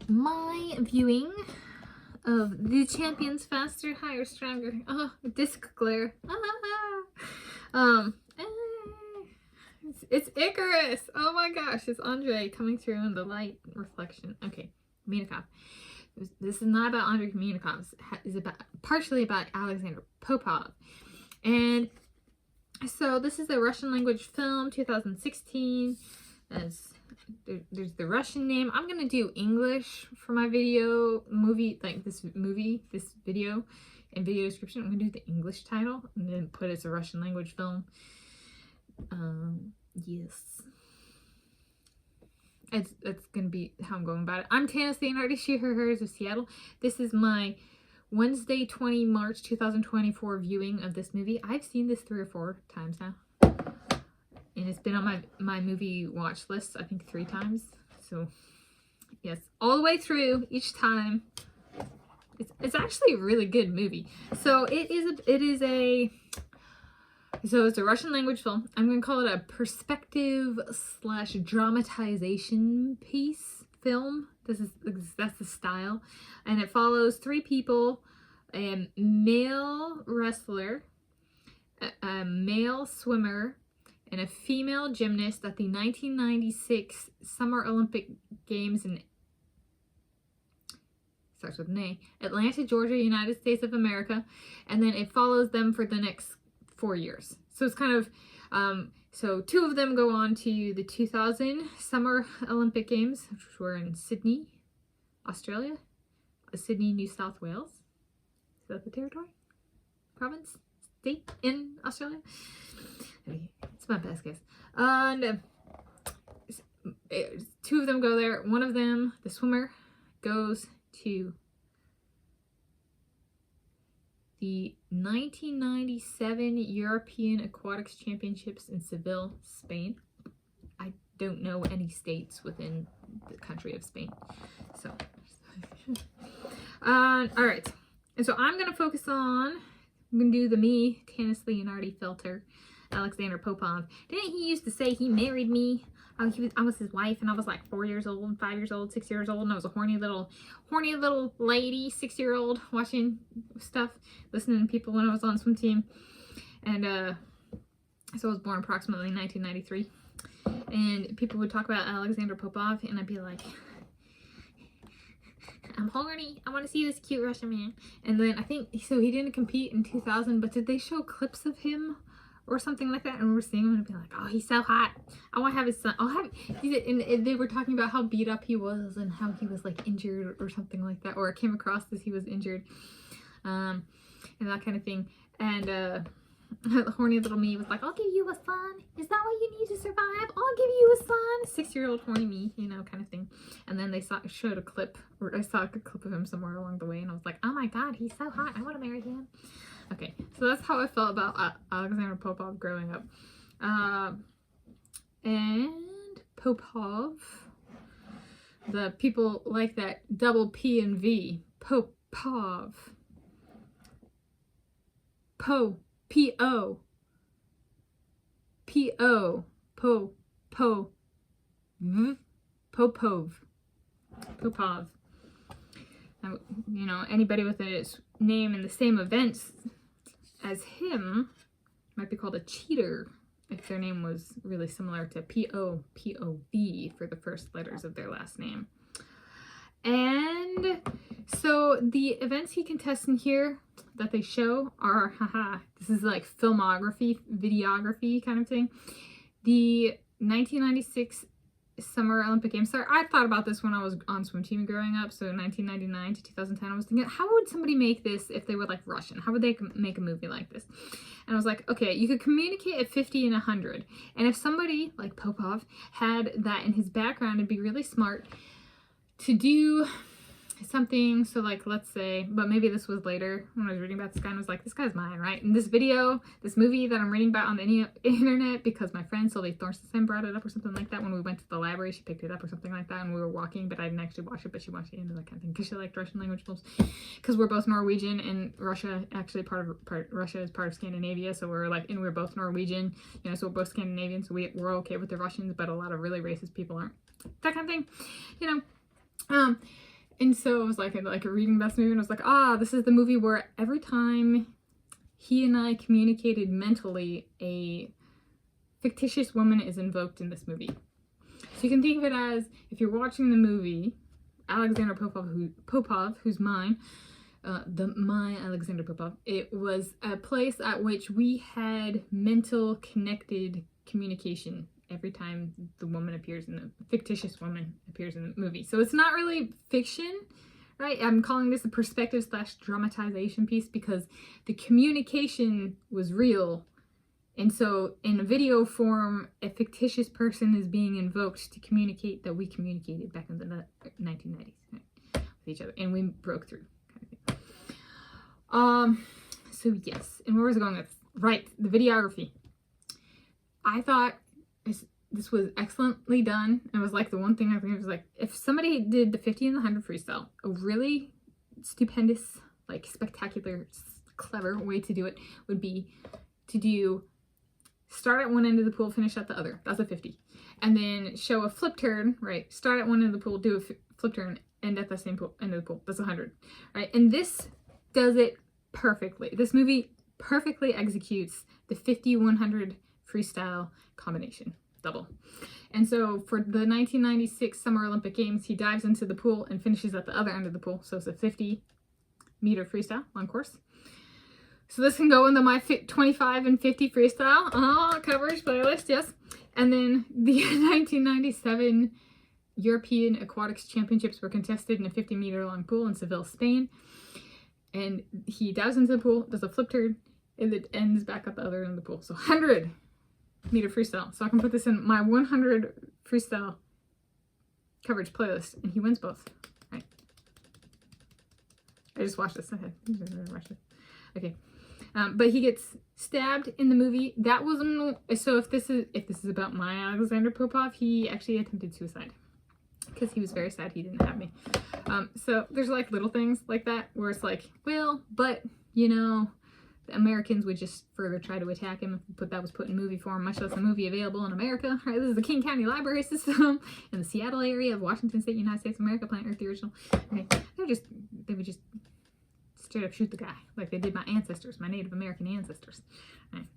my viewing of The Champions Faster, Higher, Stronger. Oh, disc glare. It's Icarus. Oh my gosh, it's Andre coming through in the light reflection. Okay, Kamenikov. This is not about Andrei Kamenikov. It's about partially about Alexander Popov. And so this is a Russian language film, 2016. There's the Russian name. I'm gonna do English for my video this video and video description. I'm gonna do the English title and then put it's a Russian language film. Yes. That's gonna be how I'm going about it. I'm Tanis Leonhardi, she, her, hers of Seattle. This is my Wednesday, 20 March 2024 viewing of this movie. I've seen this 3 or 4 times now. And it's been on my movie watch list, I think 3 times. So, yes, all the way through each time. It's actually a really good movie. So it's a Russian language film. I'm going to call it a perspective / dramatization piece film. That's the style. And it follows 3 people, a male wrestler, a male swimmer, and a female gymnast at the 1996 Summer Olympic Games in starts with an A, Atlanta, Georgia, United States of America. And then it follows them for the next 4 years. So it's kind of, so 2 of them go on to the 2000 Summer Olympic Games, which were in Sydney, Australia, Sydney, New South Wales. Is that the territory? Province? State in Australia? It's my best guess. And 2 of them go there. One of them, the swimmer, goes to the 1997 European Aquatics Championships in Seville, Spain. I don't know any states within the country of Spain. So, all right. And so I'm going to focus on, I'm going to do the me, Tanis Leonhardi filter, Alexander Popov. Didn't he used to say he married me? I was his wife, and I was like 4 years old, 5 years old, 6 years old, and I was a horny little lady, 6-year-old, watching stuff, listening to people when I was on swim team. And so I was born approximately 1993. And people would talk about Alexander Popov, and I'd be like, I'm horny. I want to see this cute Russian man. And then I think, so he didn't compete in 2000, but did they show clips of him or something like that? And we were seeing him and be like, oh, he's so hot. I want to have his son. And they were talking about how beat up he was and how he was like injured or something like that. Or it came across as he was injured. And that kind of thing. And horny little me was like, I'll give you a son. Is that what you need to survive? I'll give you a son. 6-year-old horny me, you know, kind of thing. And then they showed a clip, or I saw a clip of him somewhere along the way, and I was like, oh my god, he's so hot. I want to marry him. Okay, so that's how I felt about Alexander Popov growing up. And Popov, the people like that double P and V, Popov. P-O, Popov. Now, you know, anybody with a name in the same events as him might be called a cheater if their name was really similar to P-O-V for the first letters of their last name. And so the events he contests in here that they show are, this is like filmography, videography kind of thing. The 1996 Summer Olympic Games. Sorry, I thought about this when I was on swim team growing up. So 1999 to 2010, I was thinking, how would somebody make this if they were like Russian? How would they make a movie like this? And I was like, okay, you could communicate at 50 and 100. And if somebody like Popov had that in his background, it'd be really smart to do something. So like, let's say, but maybe this was later when I was reading about this guy and I was like, this guy's mine, right? And this movie that I'm reading about on the internet, because my friend Sylvie Thorstensen brought it up or something like that when we went to the library, she picked it up or something like that, and we were walking, but I didn't actually watch it, but she watched the end of that kind of thing because she liked Russian language films, because we're both Norwegian, and Russia actually Russia is part of Scandinavia, so we're like, and we're both Norwegian, you know, so we're both Scandinavian, so we're okay with the Russians, but a lot of really racist people aren't, that kind of thing, you know. And so it was like a reading this movie, and I was like, ah, this is the movie where every time he and I communicated mentally, a fictitious woman is invoked in this movie. So you can think of it as, if you're watching the movie, Alexander Popov, who's mine, my Alexander Popov, it was a place at which we had mental connected communication every time the woman appears in the fictitious woman appears in the movie. So it's not really fiction, right? I'm calling this a perspective / dramatization piece because the communication was real. And so in a video form, a fictitious person is being invoked to communicate that we communicated back in the 1990s, right, with each other, and we broke through, kind of thing. So yes, and where was I going with? Right, the videography. I thought this was excellently done. It was like the one thing I think was like, if somebody did the 50 and the 100 freestyle, a really stupendous, like spectacular, clever way to do it would be to do start at one end of the pool, finish at the other. That's a 50. And then show a flip turn, right? Start at one end of the pool, do a flip turn, end at the same end of the pool. That's 100, right? And this does it perfectly. This movie perfectly executes the 50-100 freestyle combination, double. And so for the 1996 Summer Olympic Games, he dives into the pool and finishes at the other end of the pool. So it's a 50-meter freestyle, long course. So this can go into my 25 and 50 freestyle coverage playlist, yes. And then the 1997 European Aquatics Championships were contested in a 50-meter long pool in Seville, Spain. And he dives into the pool, does a flip turn, and it ends back at the other end of the pool. So 100-meter freestyle. So I can put this in my 100 freestyle coverage playlist, and he wins both. Right. I just watched this. Okay. But he gets stabbed in the movie. That wasn't, so if this is about my Alexander Popov, he actually attempted suicide because he was very sad he didn't have me. So there's like little things like that where it's like, well, but you know, the Americans would just further try to attack him if that was put in movie form, much less a movie available in America. Right? This is the King County Library System in the Seattle area of Washington State, United States of America, Planet Earth, the original. Okay. They would just straight up shoot the guy like they did my ancestors, my Native American ancestors. Right.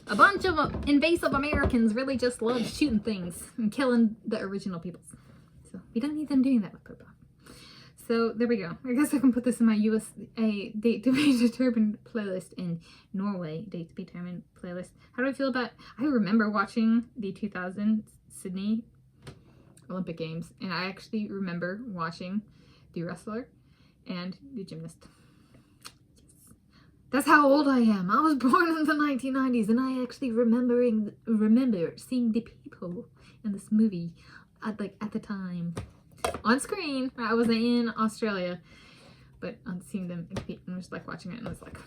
A bunch of invasive Americans really just love shooting things and killing the original peoples. So we don't need them doing that with Popov. So there we go. I guess I can put this in my USA date to be determined playlist and Norway date to be determined playlist. How do I feel about, I remember watching the 2000 Sydney Olympic Games, and I actually remember watching the wrestler and the gymnast. Yes. That's how old I am. I was born in the 1990s, and I actually remember seeing the people in this movie at the time on screen. I was in Australia, but on seeing them compete and just like watching it, and I was like,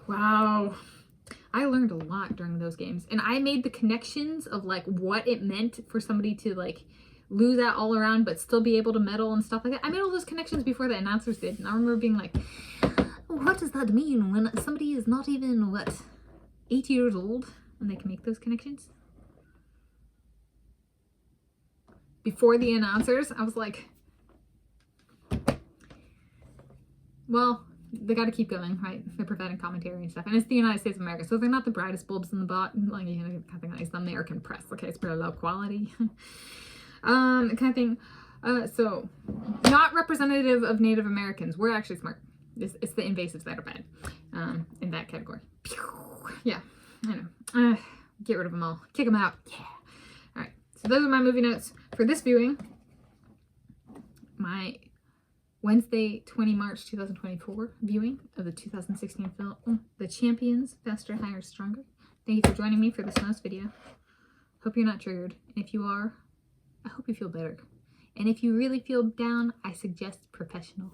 wow. I learned a lot during those games, and I made the connections of like what it meant for somebody to like lose that all around but still be able to medal and stuff like that. I made all those connections before the announcers did, and I remember being like, what does that mean when somebody is not even, what, 8 years old and they can make those connections? Before the announcers, I was like, well, they got to keep going, right? They're providing commentary and stuff, and it's the United States of America, so they're not the brightest bulbs in the bot, like, you know, kind of thing. It's the American press, okay? It's pretty low quality, kind of thing. So not representative of Native Americans. We're actually smart. It's the invasives that are bad, in that category. Yeah, I know. Get rid of them all. Kick them out. Yeah. All right. So those are my movie notes for this viewing. My Wednesday, 20 March 2024 viewing of the 2016 film, The Champions, Faster, Higher, Stronger. Thank you for joining me for this nose video. Hope you're not triggered. And if you are, I hope you feel better. And if you really feel down, I suggest professional